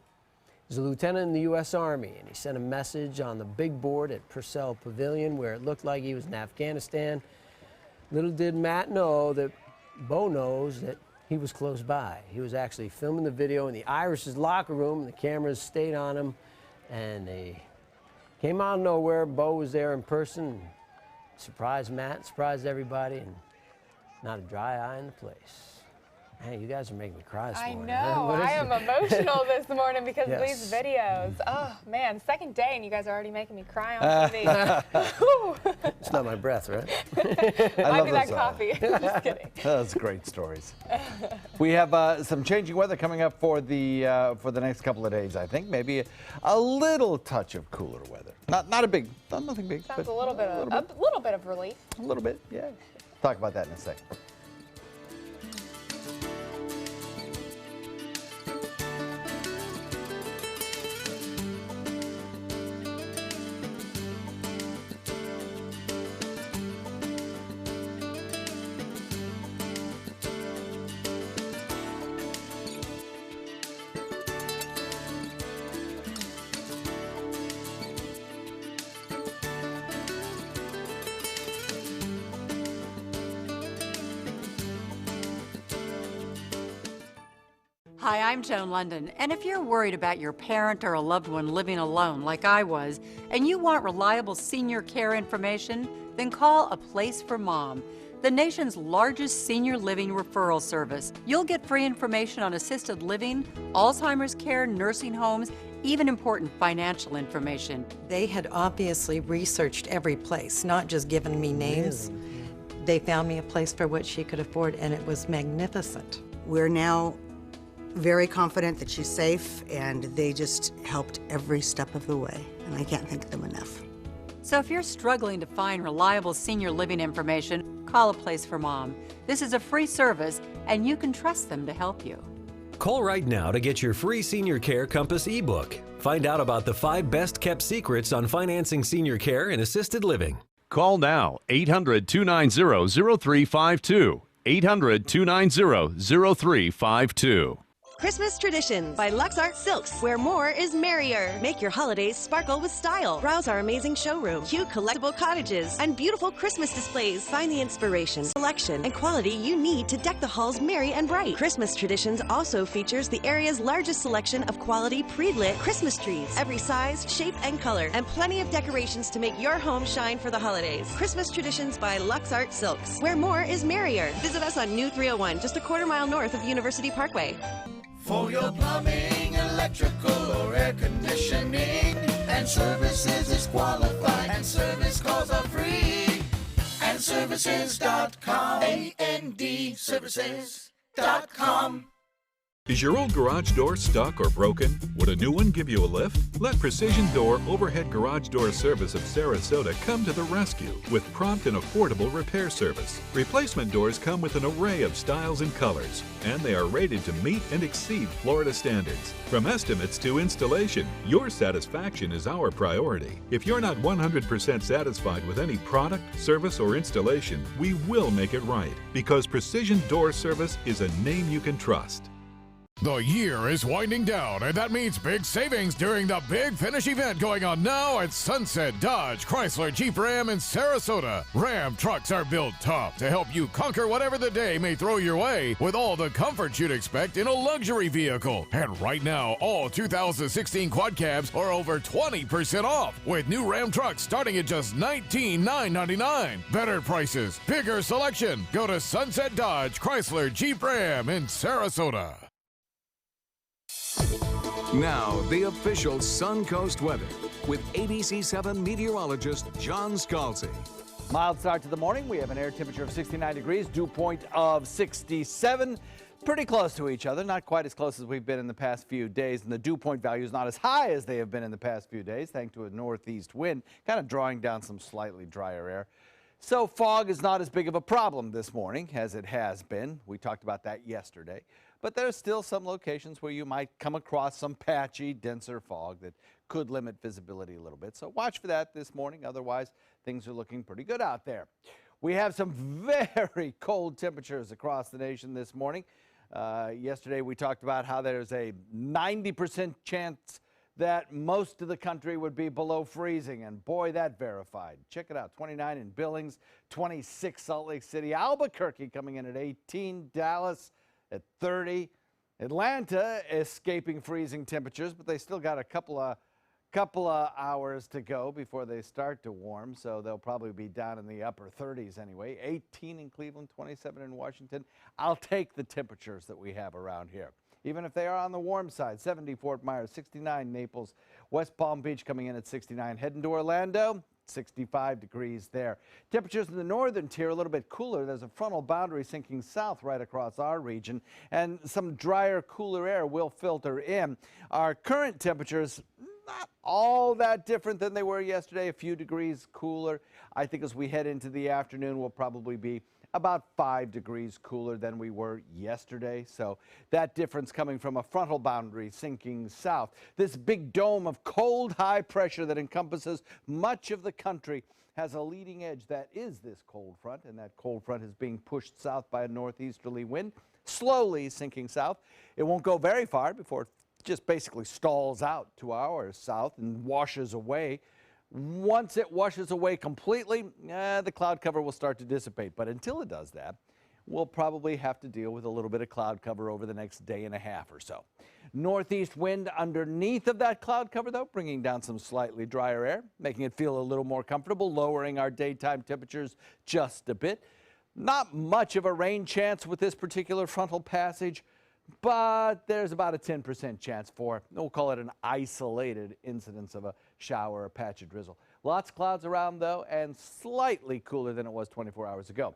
He's a lieutenant in the U.S. Army, and he sent a message on the big board at Purcell Pavilion where it looked like he was in Afghanistan. Little did Matt know that Bo knows that he was close by. He was actually filming the video in the Irish's locker room, and the cameras stayed on him, and they came out of nowhere. Bo was there in person, surprised Matt, surprised everybody, and not a dry eye in the place. Man, you guys are making me cry this morning. I know. I am emotional this morning because of these videos. Oh, man. Second day, and you guys are already making me cry on TV. It's not my breath, right? Might be that coffee. Just kidding. Those great stories. We have some changing weather coming up for the next couple of days, I think. Maybe a little touch of cooler weather. Nothing big. Sounds but a little bit of relief. A little bit, yeah. Talk about that in a second. Hi, I'm Joan London, and if you're worried about your parent or a loved one living alone like I was, and you want reliable senior care information, then call A Place for Mom, the nation's largest senior living referral service. You'll get free information on assisted living, Alzheimer's care, nursing homes, even important financial information. They had obviously researched every place, not just given me names. Really? They found me a place for what she could afford, and it was magnificent. We're now very confident that she's safe, and they just helped every step of the way, and I can't thank them enough. So if you're struggling to find reliable senior living information, call A Place for Mom. This is a free service, and you can trust them to help you. Call right now to get your free Senior Care Compass ebook. Find out about the 5 best-kept secrets on financing senior care and assisted living. Call now, 800-290-0352. 800-290-0352. Christmas Traditions by Lux Art Silks, where more is merrier. Make your holidays sparkle with style. Browse our amazing showroom, cute collectible cottages, and beautiful Christmas displays. Find the inspiration, selection, and quality you need to deck the halls merry and bright. Christmas Traditions also features the area's largest selection of quality pre-lit Christmas trees, every size, shape, and color, and plenty of decorations to make your home shine for the holidays. Christmas Traditions by Lux Art Silks, where more is merrier. Visit us on New 301, just a quarter-mile north of University Parkway. For your plumbing, electrical, or air conditioning, and services is qualified, and service calls are free. And services.com, A-N-D, services.com. Is your old garage door stuck or broken? Would a new one give you a lift? Let Precision Door Overhead Garage Door Service of Sarasota come to the rescue with prompt and affordable repair service. Replacement doors come with an array of styles and colors, and they are rated to meet and exceed Florida standards. From estimates to installation, your satisfaction is our priority. If you're not 100% satisfied with any product, service, or installation, we will make it right, because Precision Door Service is a name you can trust. The year is winding down, and that means big savings during the Big Finish event going on now at Sunset Dodge Chrysler Jeep Ram in Sarasota. Ram trucks are built tough to help you conquer whatever the day may throw your way with all the comfort you'd expect in a luxury vehicle. And right now, all 2016 quad cabs are over 20% off, with new Ram trucks starting at just $19,999. Better prices, bigger selection. Go to Sunset Dodge Chrysler Jeep Ram in Sarasota. Now, the official Suncoast weather with ABC7 meteorologist John Scalzi. Mild start to the morning. We have an air temperature of 69 degrees, dew point of 67. Pretty close to each other, not quite as close as we've been in the past few days. And the dew point value is not as high as they have been in the past few days, thanks to a northeast wind, kind of drawing down some slightly drier air. So fog is not as big of a problem this morning as it has been. We talked about that yesterday. But there's still some locations where you might come across some patchy, denser fog that could limit visibility a little bit. So watch for that this morning. Otherwise, things are looking pretty good out there. We have some very cold temperatures across the nation this morning. Yesterday, we talked about how there's a 90% chance that most of the country would be below freezing, and boy, that verified. Check it out, 29 in Billings, 26 Salt Lake City, Albuquerque coming in at 18, Dallas at 30, Atlanta escaping freezing temperatures, but they still got a couple of hours to go before they start to warm, so they'll probably be down in the upper 30s anyway. 18 in Cleveland, 27 in Washington. I'll take the temperatures that we have around here, even if they are on the warm side. 70 Fort Myers, 69 Naples, West Palm Beach coming in at 69. Heading to Orlando, 65 degrees there. Temperatures in the northern tier a little bit cooler. There's a frontal boundary sinking south right across our region, and some drier, cooler air will filter in. Our current temperatures, not all that different than they were yesterday, a few degrees cooler. I think as we head into the afternoon, we'll probably be about 5 degrees cooler than we were yesterday. So that difference coming from a frontal boundary sinking south. This big dome of cold high pressure that encompasses much of the country has a leading edge that is this cold front, and that cold front is being pushed south by a northeasterly wind, slowly sinking south. It won't go very far before it just basically stalls out to our south and washes away. Once it washes away completely, the cloud cover will start to dissipate. But until it does that, we'll probably have to deal with a little bit of cloud cover over the next day and a half or so. Northeast wind underneath of that cloud cover, though, bringing down some slightly drier air, making it feel a little more comfortable, lowering our daytime temperatures just a bit. Not much of a rain chance with this particular frontal passage, but there's about a 10% chance for, we'll call it an isolated incidence of a shower or patch of drizzle. Lots of clouds around, though, and slightly cooler than it was 24 hours ago.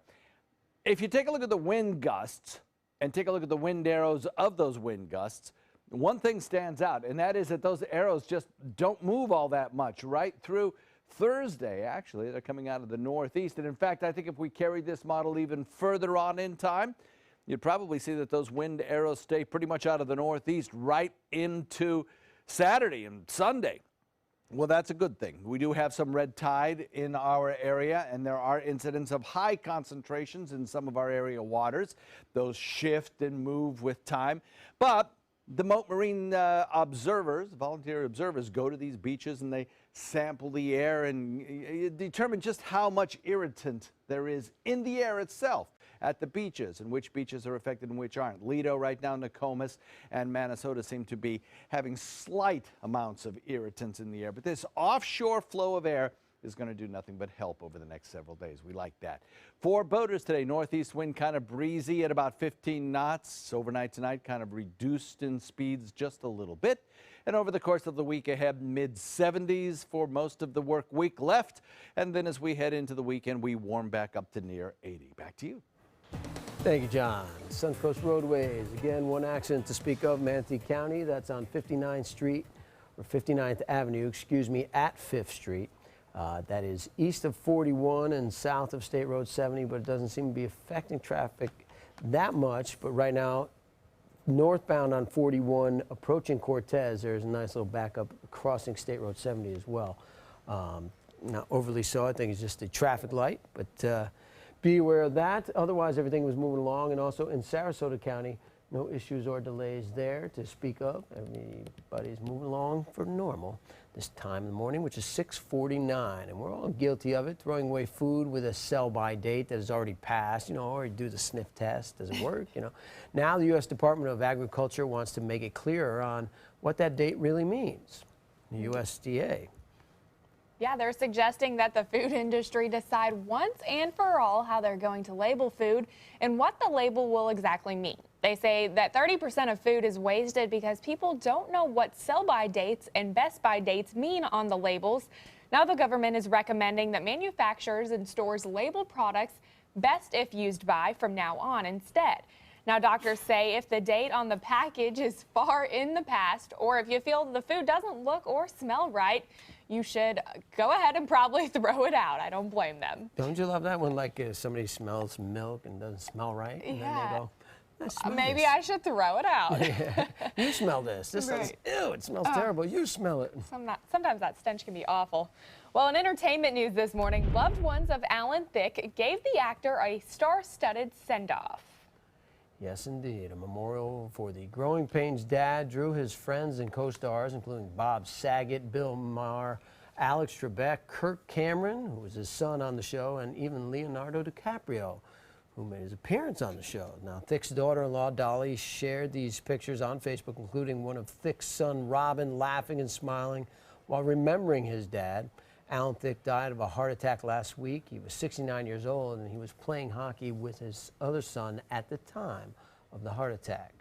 If you take a look at the wind gusts and take a look at the wind arrows of those wind gusts, one thing stands out, and that is that those arrows just don't move all that much right through Thursday. Actually, they're coming out of the northeast. And in fact, I think if we carried this model even further on in time, you'd probably see that those wind arrows stay pretty much out of the northeast right into Saturday and Sunday. Well, that's a good thing. We do have some red tide in our area, and there are incidents of high concentrations in some of our area waters. Those shift and move with time. But the Moat Marine observers, volunteer observers, go to these beaches and they sample the air and determine just how much irritant there is in the air itself at the beaches, and which beaches are affected and which aren't. Lido right now, Nokomis and Manasota seem to be having slight amounts of irritants in the air, but this offshore flow of air is going to do nothing but help over the next several days. We like that. For boaters today, northeast wind kind of breezy at about 15 knots. Overnight tonight, kind of reduced in speeds just a little bit. And over the course of the week ahead, mid-70s for most of the work week left. And then as we head into the weekend, we warm back up to near 80. Back to you. Thank you, John. Suncoast roadways. Again, one accident to speak of, Manatee County. That's on 59th Street, or 59th Avenue, excuse me, at 5th Street. That is east of 41 and south of State Road 70, but it doesn't seem to be affecting traffic that much. But right now, northbound on 41, approaching Cortez, there's a nice little backup crossing State Road 70 as well. Not overly so, I think it's just a traffic light, but be aware of that. Otherwise, everything was moving along. And also in Sarasota County, no issues or delays there to speak of. Everybody's moving along for normal this time in the morning, which is 6:49. And we're all guilty of it, throwing away food with a sell-by date that has already passed, you know, or you do the sniff test. Does it work? You know, now the U.S. Department of Agriculture wants to make it clearer on what that date really means. The USDA. Yeah, they're suggesting that the food industry decide once and for all how they're going to label food and what the label will exactly mean. They say that 30% of food is wasted because people don't know what sell-by dates and best-by dates mean on the labels. Now the government is recommending that manufacturers and stores label products best if used by from now on instead. Now, doctors say if the date on the package is far in the past, or if you feel the food doesn't look or smell right, you should go ahead and probably throw it out. I don't blame them. Don't you love that when, like, somebody smells milk and doesn't smell right? And then they go, maybe I should throw it out. You smell this. This smells, ew, it smells terrible. You smell it. Sometimes that stench can be awful. Well, in entertainment news this morning, loved ones of Alan Thicke gave the actor a star-studded send-off. Yes, indeed. A memorial for the Growing Pains dad drew his friends and co-stars, including Bob Saget, Bill Maher, Alex Trebek, Kirk Cameron, who was his son on the show, and even Leonardo DiCaprio, who made his appearance on the show. Now, Thicke's daughter-in-law, Dolly, shared these pictures on Facebook, including one of Thicke's son, Robin, laughing and smiling while remembering his dad. Alan Thicke died of a heart attack last week. He was 69 years old, and he was playing hockey with his other son at the time of the heart attack.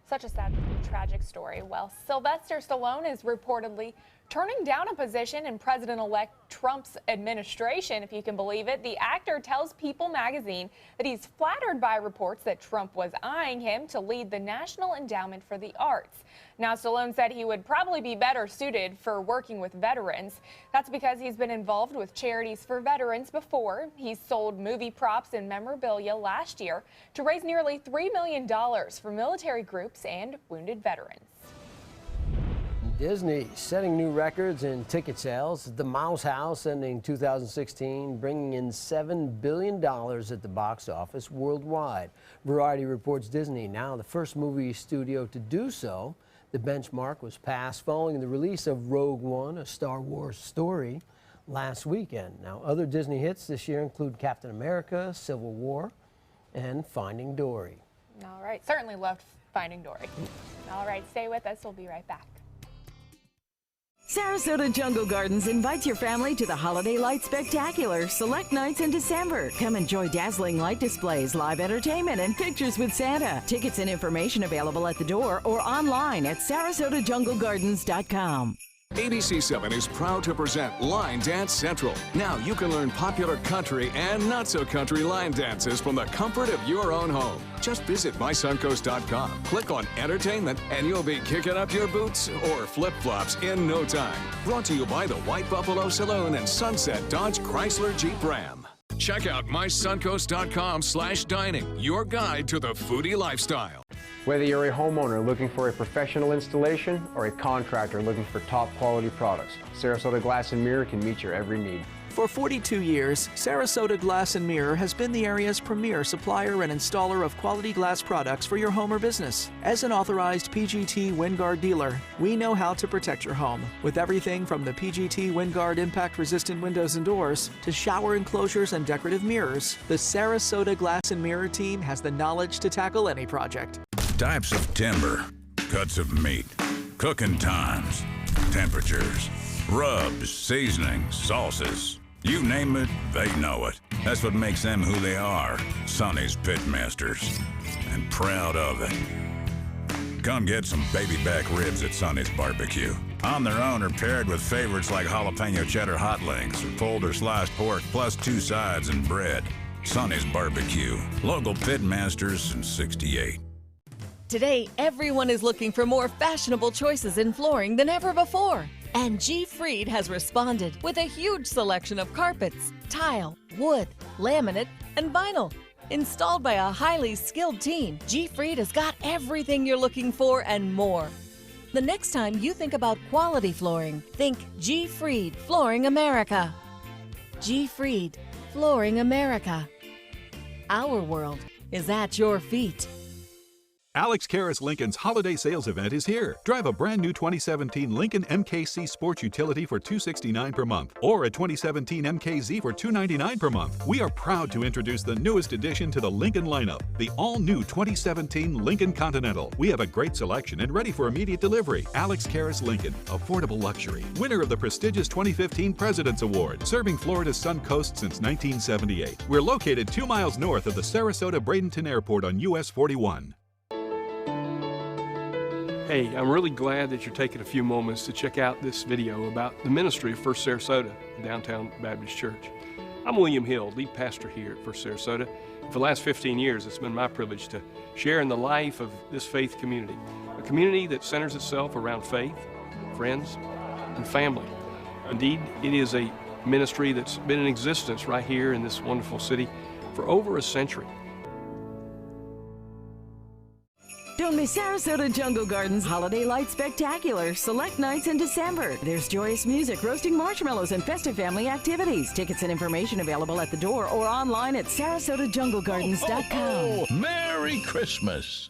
Such a sad, tragic story. Well, Sylvester Stallone is reportedly turning down a position in President-elect Trump's administration, if you can believe it. The actor tells People magazine that he's flattered by reports that Trump was eyeing him to lead the National Endowment for the Arts. Now, Stallone said he would probably be better suited for working with veterans. That's because he's been involved with charities for veterans before. He sold movie props and memorabilia last year to raise nearly $3 million for military groups and wounded veterans. Disney setting new records in ticket sales. The Mouse House ending 2016, bringing in $7 billion at the box office worldwide. Variety reports Disney now the first movie studio to do so. The benchmark was passed following the release of Rogue One, a Star Wars story, last weekend. Now, other Disney hits this year include Captain America, Civil War, and Finding Dory. All right, certainly loved Finding Dory. All right, stay with us. We'll be right back. Sarasota Jungle Gardens invites your family to the Holiday Light Spectacular select nights in December. Come enjoy dazzling light displays, live entertainment, and pictures with Santa. Tickets and information available at the door or online at sarasotajunglegardens.com. ABC 7 is proud to present Line Dance Central. Now you can learn popular country and not-so-country line dances from the comfort of your own home. Just visit mysuncoast.com, click on Entertainment, and you'll be kicking up your boots or flip-flops in no time. Brought to you by the White Buffalo Saloon and Sunset Dodge Chrysler Jeep Ram. Check out mysuncoast.com/dining, your guide to the foodie lifestyle. Whether you're a homeowner looking for a professional installation or a contractor looking for top quality products, Sarasota Glass and Mirror can meet your every need. For 42 years, Sarasota Glass and Mirror has been the area's premier supplier and installer of quality glass products for your home or business. As an authorized PGT WindGuard dealer, we know how to protect your home with everything from the PGT WindGuard impact-resistant windows and doors to shower enclosures and decorative mirrors. The Sarasota Glass and Mirror team has the knowledge to tackle any project. Types of timber, cuts of meat, cooking times, temperatures, rubs, seasonings, sauces. You name it, they know it. That's what makes them who they are, Sonny's Pitmasters. And proud of it. Come get some baby back ribs at Sonny's Barbecue. On their own or paired with favorites like jalapeno cheddar hot links or pulled or sliced pork plus 2 sides and bread. Sonny's Barbecue. Local Pitmasters since '68. Today, everyone is looking for more fashionable choices in flooring than ever before. And G. Fried has responded with a huge selection of carpets, tile, wood, laminate, and vinyl. Installed by a highly skilled team, G. Fried has got everything you're looking for and more. The next time you think about quality flooring, think G. Fried Flooring America. G. Fried Flooring America. Our world is at your feet. Alex Karras Lincoln's holiday sales event is here. Drive a brand new 2017 Lincoln MKC Sports Utility for $269 per month or a 2017 MKZ for $299 per month. We are proud to introduce the newest addition to the Lincoln lineup, the all-new 2017 Lincoln Continental. We have a great selection and ready for immediate delivery. Alex Karras Lincoln, affordable luxury. Winner of the prestigious 2015 President's Award, serving Florida's Suncoast since 1978. We're located 2 miles north of the Sarasota-Bradenton Airport on US 41. Hey, I'm really glad that you're taking a few moments to check out this video about the ministry of First Sarasota, Downtown Baptist Church. I'm William Hill, lead pastor here at First Sarasota. For the last 15 years, it's been my privilege to share in the life of this faith community, a community that centers itself around faith, friends, and family. Indeed, it is a ministry that's been in existence right here in this wonderful city for over a century. From the Sarasota Jungle Gardens Holiday Light Spectacular, select nights in December. There's joyous music, roasting marshmallows, and festive family activities. Tickets and information available at the door or online at sarasotajunglegardens.com. Merry Christmas.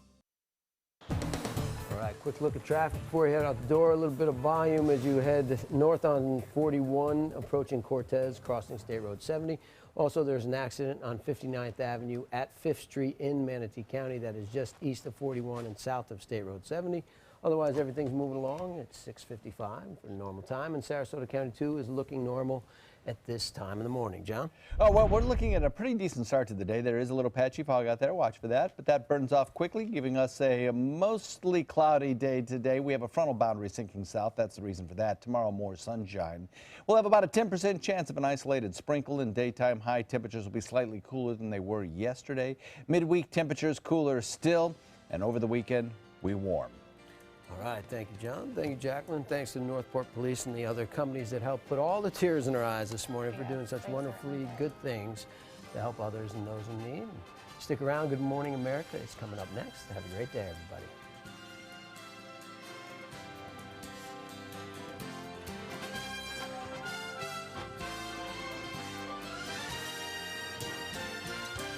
All right, quick look at traffic before you head out the door. A little bit of volume as you head north on 41, approaching Cortez, crossing State Road 70. Also, there's an accident on 59th Avenue at 5th Street in Manatee County that is just east of 41 and south of State Road 70. Otherwise, everything's moving along. It's 6:55 for normal time, and Sarasota County 2 is looking normal at this time of the morning. John? Oh, well, we're looking at a pretty decent start to the day. There is a little patchy fog out there. Watch for that. But that burns off quickly, giving us a mostly cloudy day today. We have a frontal boundary sinking south. That's the reason for that. Tomorrow, more sunshine. We'll have about a 10% chance of an isolated sprinkle. In daytime, high temperatures will be slightly cooler than they were yesterday. Midweek temperatures cooler still. And over the weekend, we warm. All right, thank you, John. Thank you, Jacqueline. Thanks to the Northport Police and the other companies that helped put all the tears in our eyes this morning for doing such wonderfully good things to help others and those in need. Stick around. Good Morning America is coming up next. Have a great day, everybody.